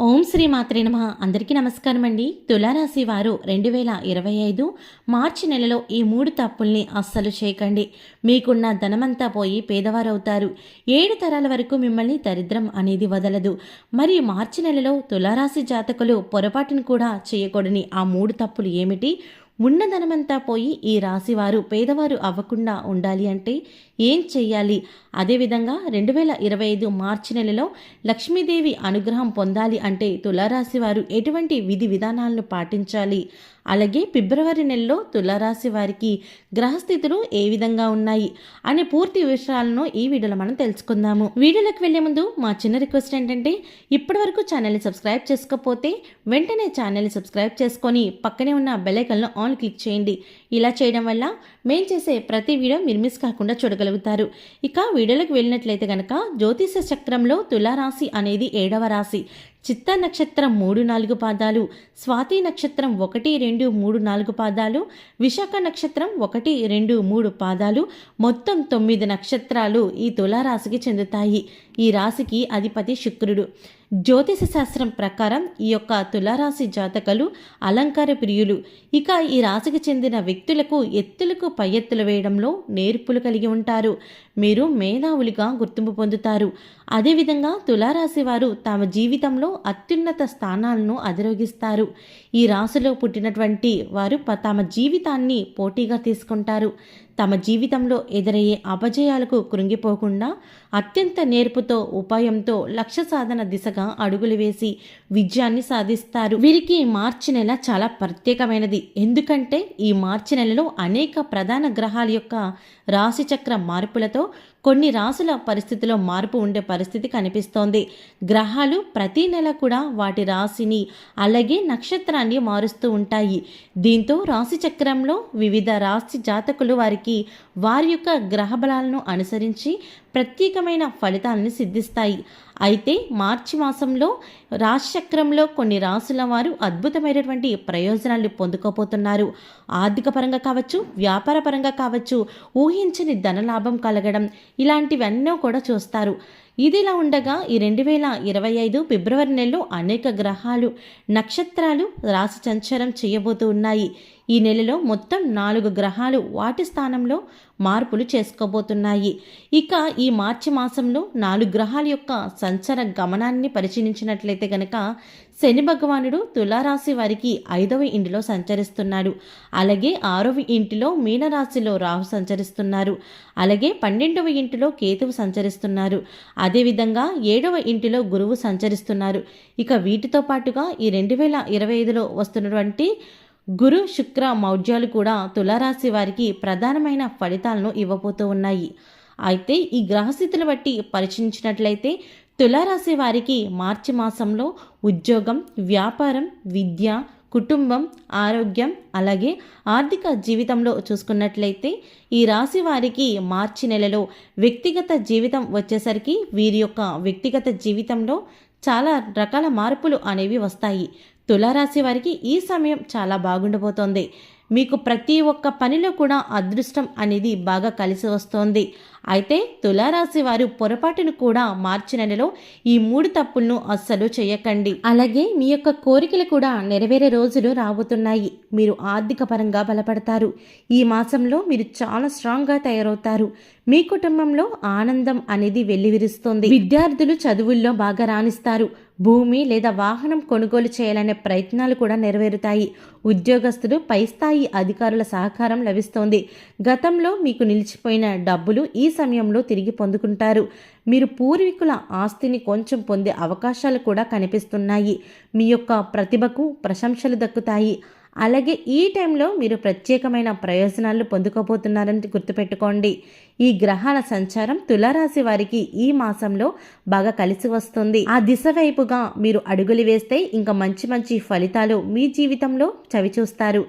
ఓం శ్రీ మాత్రే నమః. అందరికీ నమస్కారం అండి. తులారాశి వారు 2025 మార్చి నెలలో ఈ 3 తప్పుల్ని అస్సలు చేయకండి. మీకున్న ధనమంతా పోయి పేదవారవుతారు. 7 తరాల వరకు మిమ్మల్ని దరిద్రం అనేది వదలదు. మరి మార్చి నెలలో తులారాశి జాతకులు పొరపాటును కూడా చేయకూడని ఆ 3 తప్పులు ఏమిటి? ఉన్న ధనమంతా పోయి ఈ రాశివారు పేదవారు అవ్వకుండా ఉండాలి అంటే ఏం చెయ్యాలి? అదేవిధంగా 2025 మార్చి నెలలో లక్ష్మీదేవి అనుగ్రహం పొందాలి అంటే తులారాశి వారు ఎటువంటి విధి విధానాలను పాటించాలి? అలాగే ఫిబ్రవరి నెలలో తులారాశి వారికి గ్రహస్థితులు ఏ విధంగా ఉన్నాయి అనే పూర్తి విషయాలను ఈ వీడియోలో మనం తెలుసుకుందాము. వీడియోలోకి వెళ్లే ముందు మా చిన్న రిక్వెస్ట్ ఏంటంటే ఇప్పటివరకు ఛానల్ని సబ్స్క్రైబ్ చేసుకోకపోతే వెంటనే ఛానల్ని సబ్స్క్రైబ్ చేసుకొని పక్కనే ఉన్న బెల్ ఐకాన్లో ఆల్ క్లిక్ చేయండి. ఇలా చేయడం వల్ల మేము చేసే ప్రతి వీడియో మీరు మిస్ కాకుండా చూడగలుగుతారు. ఇక వీడియోలోకి వెళ్ళినట్లయితే కనుక జ్యోతిష చక్రంలో తులారాశి అనేది 7వ రాశి. చిత్త నక్షత్రం 3-4 పాదాలు, స్వాతి నక్షత్రం 1-2-3-4 పాదాలు, విశాఖ నక్షత్రం 1-2-3 పాదాలు, మొత్తం 9 నక్షత్రాలు ఈ తులారాశికి చెందుతాయి. ఈ రాశికి అధిపతి శుక్రుడు. జ్యోతిష శాస్త్రం ప్రకారం ఈ యొక్క తులారాశి జాతకులు అలంకార ప్రియులు. ఇక ఈ రాశికి చెందిన వ్యక్తులకు ఎత్తులకు పై ఎత్తులు వేయడంలో నేర్పులు కలిగి ఉంటారు. మీరు మేధావులుగా గుర్తింపు పొందుతారు. అదేవిధంగా తులారాశి వారు తమ జీవితంలో అత్యున్నత స్థానాలను అధిరోగిస్తారు. ఈ రాశిలో పుట్టినటువంటి వారు తమ జీవితాన్ని పోటీగా తీసుకుంటారు. తమ జీవితంలో ఎదురయ్యే అపజయాలకు కృంగిపోకుండా అత్యంత నేర్పుతో ఉపాయంతో లక్ష్య సాధన దిశగా అడుగులు వేసి విజయాన్ని సాధిస్తారు. వీరికి మార్చి నెల చాలా ప్రత్యేకమైనది. ఎందుకంటే ఈ మార్చి నెలలో అనేక ప్రధాన గ్రహాల యొక్క రాశిచక్ర మార్పులతో కొన్ని రాశుల పరిస్థితిలో మార్పు ఉండే పరిస్థితి కనిపిస్తోంది. గ్రహాలు ప్రతి నెల కూడా వాటి రాశిని అలాగే నక్షత్రాన్ని మారుస్తూ ఉంటాయి. దీంతో రాశి చక్రంలో వివిధ రాశి జాతకులు వారి యొక్క గ్రహ బలాలను అనుసరించి ప్రత్యేకమైన ఫలితాలను సిద్ధిస్తాయి. అయితే మార్చి మాసంలో రాశిచక్రంలో కొన్ని రాశుల వారు అద్భుతమైనటువంటి ప్రయోజనాలు పొందుకోబోతున్నారు. ఆర్థిక పరంగా కావచ్చు, వ్యాపార పరంగా కావచ్చు, ఊహించని ధనలాభం కలగడం ఇలాంటివన్నీ కూడా చూస్తారు. ఇదిలా ఉండగా ఈ 2025 ఫిబ్రవరి నెలలో అనేక గ్రహాలు నక్షత్రాలు రాశి సంచారం చేయబోతూ ఉన్నాయి. ఈ నెలలో మొత్తం 4 గ్రహాలు వాటి స్థానంలో మార్పులు చేసుకోబోతున్నాయి. ఇక ఈ మార్చి మాసంలో 4 గ్రహాల యొక్క సంచార గమనాన్ని పరిశీలించినట్లయితే గనక శని భగవానుడు తులారాశి వారికి 5వ ఇంటిలో సంచరిస్తున్నాడు. అలాగే 6వ ఇంటిలో మీనరాశిలో రాహు సంచరిస్తున్నారు. అలాగే 12వ ఇంటిలో కేతువు సంచరిస్తున్నారు. అదేవిధంగా 7వ ఇంటిలో గురువు సంచరిస్తున్నారు. ఇక వీటితో పాటుగా ఈ 2025లో వస్తున్నటువంటి గురు శుక్ర మౌఢ్యాలు కూడా తులారాశి వారికి ప్రధానమైన ఫలితాలను ఇవ్వబోతూ ఉన్నాయి. అయితే ఈ గ్రహస్థితులు బట్టి పరిశీలించినట్లయితే తులారాశి వారికి మార్చి మాసంలో ఉద్యోగం, వ్యాపారం, విద్య, కుటుంబం, ఆరోగ్యం అలాగే ఆర్థిక జీవితంలో చూసుకున్నట్లయితే ఈ రాశి వారికి మార్చి నెలలో వ్యక్తిగత జీవితం వచ్చేసరికి వీరి యొక్క వ్యక్తిగత జీవితంలో చాలా రకాల మార్పులు అనేవి వస్తాయి. తులారాశి వారికి ఈ సమయం చాలా బాగుండబోతోంది. మీకు ప్రతి ఒక్క పనిలో కూడా అదృష్టం అనేది బాగా కలిసి వస్తోంది. అయితే తులారాశి వారు పొరపాటును కూడా మార్చి నెలలో ఈ 3 తప్పులను అస్సలు చేయకండి. అలాగే మీ యొక్క కోరికలు కూడా నెరవేరే రోజులు రాబోతున్నాయి. మీరు ఆర్థిక పరంగా బలపడతారు. ఈ మాసంలో మీరు చాలా స్ట్రాంగ్గా తయారవుతారు. మీ కుటుంబంలో ఆనందం అనేది వెల్లివిరుస్తోంది. విద్యార్థులు చదువుల్లో బాగా రాణిస్తారు. భూమి లేదా వాహనం కొనుగోలు చేయాలనే ప్రయత్నాలు కూడా నెరవేరుతాయి. ఉద్యోగస్తులు పై స్థాయి అధికారుల సహకారం లభిస్తోంది. గతంలో మీకు నిలిచిపోయిన డబ్బులు ఈ సమయంలో తిరిగి పొందుకుంటారు. మీరు పూర్వీకుల ఆస్తిని కొంచెం పొందే అవకాశాలు కూడా కనిపిస్తున్నాయి. మీ యొక్క ప్రతిభకు ప్రశంసలు దక్కుతాయి. అలాగే ఈ టైంలో మీరు ప్రత్యేకమైన ప్రయోజనాలు పొందుకోబోతున్నారని గుర్తుపెట్టుకోండి. ఈ గ్రహాల సంచారం తులారాశి వారికి ఈ మాసంలో బాగా కలిసి వస్తుంది. ఆ దిశ వైపుగా మీరు అడుగులు వేస్తే ఇంకా మంచి మంచి ఫలితాలు మీ జీవితంలో చవిచూస్తారు.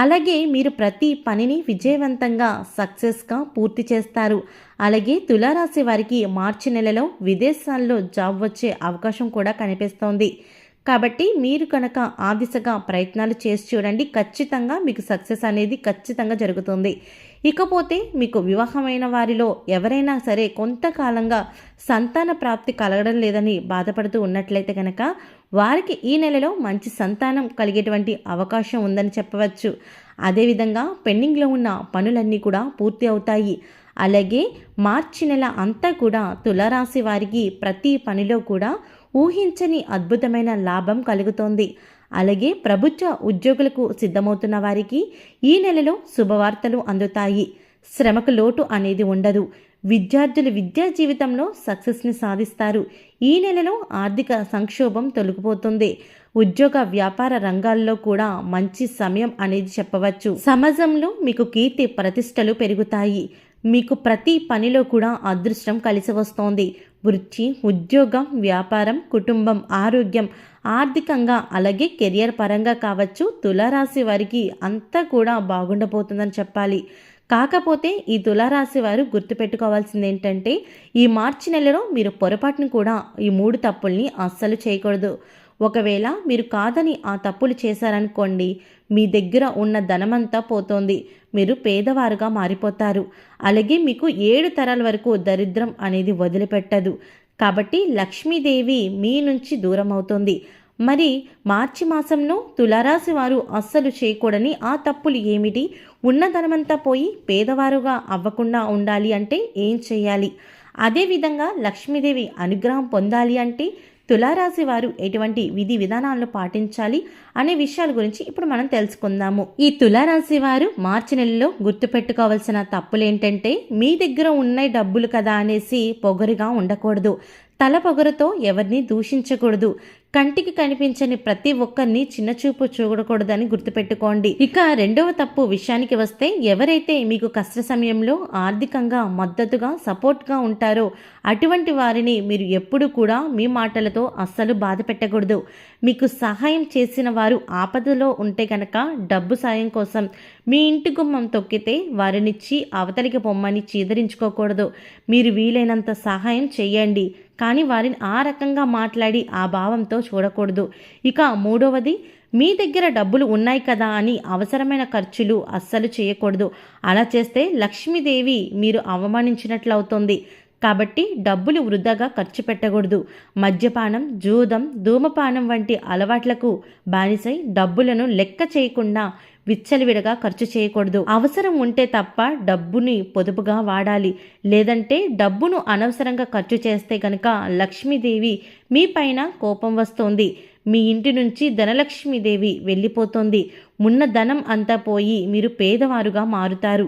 అలాగే మీరు ప్రతి పనిని విజయవంతంగా సక్సెస్గా పూర్తి చేస్తారు. అలాగే తులారాశి వారికి మార్చి నెలలో విదేశాల్లో జాబ్ వచ్చే అవకాశం కూడా కనిపిస్తోంది. కాబట్టి మీరు కనుక ఆ దిశగా ప్రయత్నాలు చేసి చూడండి. ఖచ్చితంగా మీకు సక్సెస్ అనేది ఖచ్చితంగా జరుగుతుంది. ఇకపోతే మీకు వివాహమైన వారిలో ఎవరైనా సరే కొంతకాలంగా సంతాన ప్రాప్తి కలగడం లేదని బాధపడుతూ ఉన్నట్లయితే కనుక వారికి ఈ నెలలో మంచి సంతానం కలిగేటువంటి అవకాశం ఉందని చెప్పవచ్చు. అదేవిధంగా పెండింగ్లో ఉన్న పనులన్నీ కూడా పూర్తి అవుతాయి. అలాగే మార్చి నెల అంతా కూడా తులారాశి వారికి ప్రతి పనిలో కూడా ఊహించని అద్భుతమైన లాభం కలుగుతోంది. అలాగే ప్రభుత్వ ఉద్యోగులకు సిద్ధమవుతున్న వారికి ఈ నెలలో శుభవార్తలు అందుతాయి. శ్రమకు లోటు అనేది ఉండదు. విద్యార్థులు విద్యా జీవితంలో సక్సెస్ని సాధిస్తారు. ఈ నెలలో ఆర్థిక సంక్షోభం తొలగిపోతుంది. ఉద్యోగ వ్యాపార రంగాల్లో కూడా మంచి సమయం అనేది చెప్పవచ్చు. సమాజంలో మీకు కీర్తి ప్రతిష్టలు పెరుగుతాయి. మీకు ప్రతి పనిలో కూడా అదృష్టం కలిసి వస్తోంది. వృత్తి, ఉద్యోగం, వ్యాపారం, కుటుంబం, ఆరోగ్యం, ఆర్థికంగా అలాగే కెరియర్ పరంగా కావచ్చు, తులారాశి వారికి అంతా కూడా బాగుండబోతుందని చెప్పాలి. కాకపోతే ఈ తులారాశి వారు గుర్తుపెట్టుకోవాల్సింది ఏంటంటే, ఈ మార్చి నెలలో మీరు పొరపాటును కూడా ఈ 3 తప్పుల్ని అస్సలు చేయకూడదు. ఒకవేళ మీరు కాదని ఆ తప్పులు చేశారనుకోండి, మీ దగ్గర ఉన్న ధనమంతా పోతోంది. మీరు పేదవారుగా మారిపోతారు. అలాగే మీకు 7 తరాల వరకు దరిద్రం అనేది వదిలిపెట్టదు. కాబట్టి లక్ష్మీదేవి మీ నుంచి దూరం అవుతుంది. మరి మార్చి మాసంలో తులారాశి వారు అస్సలు చేయకూడని ఆ తప్పులు ఏమిటి? ఉన్న ధనమంతా పోయి పేదవారుగా అవ్వకుండా ఉండాలి అంటే ఏం చేయాలి? అదేవిధంగా లక్ష్మీదేవి అనుగ్రహం పొందాలి అంటే తులారాశి వారు ఎటువంటి విధి విధానాలను పాటించాలి అనే విషయాల గురించి ఇప్పుడు మనం తెలుసుకుందాము. ఈ తులారాశి వారు మార్చి నెలలో గుర్తుపెట్టుకోవాల్సిన తప్పులేంటంటే, మీ దగ్గర ఉన్న డబ్బులు కదా అనేసి పొగరుగా ఉండకూడదు. తల పొగరుతో ఎవరిని దూషించకూడదు. కంటికి కనిపించని ప్రతి ఒక్కరిని చిన్నచూపు చూడకూడదని గుర్తుపెట్టుకోండి. ఇక రెండవ తప్పు విషయానికి వస్తే, ఎవరైతే మీకు కష్ట సమయంలో ఆర్థికంగా మద్దతుగా సపోర్ట్గా ఉంటారో అటువంటి వారిని మీరు ఎప్పుడు కూడా మీ మాటలతో అస్సలు బాధ పెట్టకూడదు. మీకు సహాయం చేసిన వారు ఆపదలో ఉంటే కనుక డబ్బు సాయం కోసం మీ ఇంటి గుమ్మం తొక్కితే వారినిచ్చి అవతలికి పొమ్మని చీదరించుకోకూడదు. మీరు వీలైనంత సహాయం చేయండి, కానీ వారిని ఆ రకంగా మాట్లాడి ఆ భావంతో చూడకూడదు. ఇక మూడవది, మీ దగ్గర డబ్బులు ఉన్నాయి కదా అని అవసరమైన ఖర్చులు అస్సలు చేయకూడదు. అలా చేస్తే లక్ష్మీదేవి మీరు అవమానించినట్లు అవుతుంది. కాబట్టి డబ్బులు వృధాగా ఖర్చు పెట్టకూడదు. మద్యపానం, జూదం, ధూమపానం వంటి అలవాట్లకు బానిసై డబ్బులను లెక్క చేయకుండా విచ్చలవిడగా ఖర్చు చేయకూడదు. అవసరం ఉంటే తప్ప డబ్బుని పొదుపుగా వాడాలి. లేదంటే డబ్బును అనవసరంగా ఖర్చు చేస్తే కనుక లక్ష్మీదేవి మీ పైన కోపం వస్తుంది. మీ ఇంటి నుంచి ధనలక్ష్మీదేవి వెళ్ళిపోతుంది. ఉన్న ధనం అంతా పోయి మీరు పేదవారుగా మారుతారు.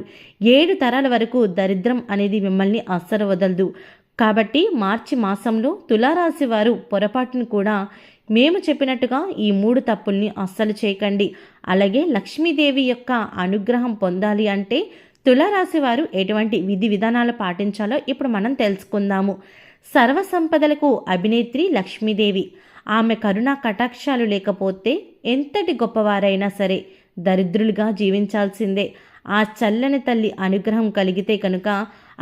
7 తరాల వరకు దరిద్రం అనేది మిమ్మల్ని అస్సలు వదలదు. కాబట్టి మార్చి మాసంలో తులారాశి వారు పొరపాటును కూడా మేము చెప్పినట్టుగా ఈ 3 తప్పుల్ని అస్సలు చేయకండి. అలాగే లక్ష్మీదేవి యొక్క అనుగ్రహం పొందాలి అంటే తులారాశి వారు ఎటువంటి విధి విధానాలు పాటించాలో ఇప్పుడు మనం తెలుసుకుందాము. సర్వసంపదలకు అభినేత్రి లక్ష్మీదేవి. ఆమె కరుణా కటాక్షాలు లేకపోతే ఎంతటి గొప్పవారైనా సరే దరిద్రులుగా జీవించాల్సిందే. ఆ చల్లని తల్లి అనుగ్రహం కలిగితే కనుక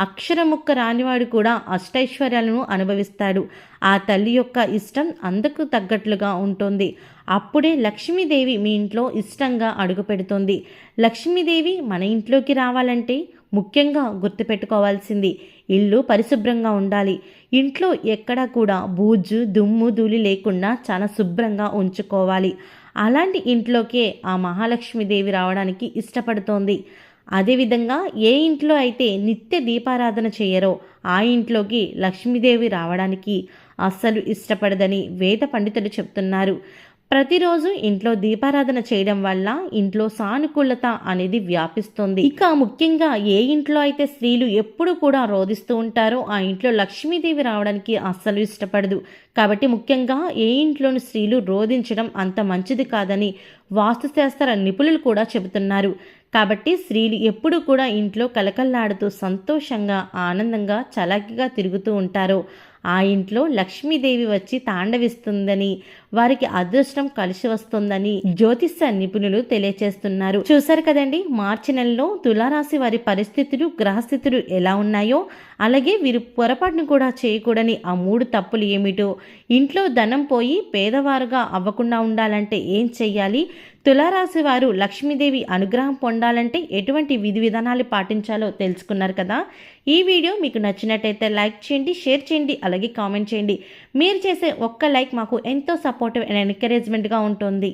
అక్షరముక్క రానివాడు కూడా అష్టైశ్వర్యాలను అనుభవిస్తాడు. ఆ తల్లి యొక్క ఇష్టం అందుకు తగ్గట్లుగా ఉంటుంది. అప్పుడే లక్ష్మీదేవి మీ ఇంట్లో ఇష్టంగా అడుగుపెడుతుంది. లక్ష్మీదేవి మన ఇంట్లోకి రావాలంటే ముఖ్యంగా గుర్తుపెట్టుకోవాల్సింది ఇల్లు పరిశుభ్రంగా ఉండాలి. ఇంట్లో ఎక్కడా కూడా బూజు, దుమ్ము, ధూళి లేకుండా చాలా శుభ్రంగా ఉంచుకోవాలి. అలాంటి ఇంట్లోకే ఆ మహాలక్ష్మీదేవి రావడానికి ఇష్టపడుతోంది. అదేవిధంగా ఏ ఇంట్లో అయితే నిత్య దీపారాధన చేయరో ఆ ఇంట్లోకి లక్ష్మీదేవి రావడానికి అస్సలు ఇష్టపడదని వేద పండితులు చెప్తున్నారు. ప్రతిరోజు ఇంట్లో దీపారాధన చేయడం వల్ల ఇంట్లో సానుకూలత అనేది వ్యాపిస్తుంది. ఇక ముఖ్యంగా ఏ ఇంట్లో అయితే స్త్రీలు ఎప్పుడు కూడా రోధిస్తూ ఉంటారో ఆ ఇంట్లో లక్ష్మీదేవి రావడానికి అస్సలు ఇష్టపడదు. కాబట్టి ముఖ్యంగా ఏ ఇంట్లోని స్త్రీలు రోధించడం అంత మంచిది కాదని వాస్తుశాస్త్ర నిపుణులు కూడా చెబుతున్నారు. కాబట్టి స్త్రీలు ఎప్పుడు కూడా ఇంట్లో కలకల్లాడుతూ సంతోషంగా, ఆనందంగా, చలాకీగా తిరుగుతూ ఉంటారో ఆ ఇంట్లో లక్ష్మీదేవి వచ్చి తాండవిస్తుందని, వారికి అదృష్టం కలిసి వస్తుందని జ్యోతిష నిపుణులు తెలియచేస్తున్నారు. చూశారు కదండి, మార్చి నెలలో తులారాశి వారి పరిస్థితులు, గ్రహస్థితులు ఎలా ఉన్నాయో, అలాగే వీరు పొరపాటును కూడా చేయకూడని ఆ 3 తప్పులు ఏమిటో, ఇంట్లో ధనం పోయి పేదవారుగా అవ్వకుండా ఉండాలంటే ఏం చెయ్యాలి, తులారాశి వారు లక్ష్మీదేవి అనుగ్రహం పొందాలంటే ఎటువంటి విధి విధానాలు పాటించాలో తెలుసుకున్నారు కదా. ఈ వీడియో మీకు నచ్చినట్టయితే లైక్ చేయండి, షేర్ చేయండి, అలాగే కామెంట్ చేయండి. మీరు చేసే ఒక్క లైక్ మాకు ఎంతో సపోర్టివ్ అండ్ ఎంకరేజ్మెంట్గా ఉంటుంది.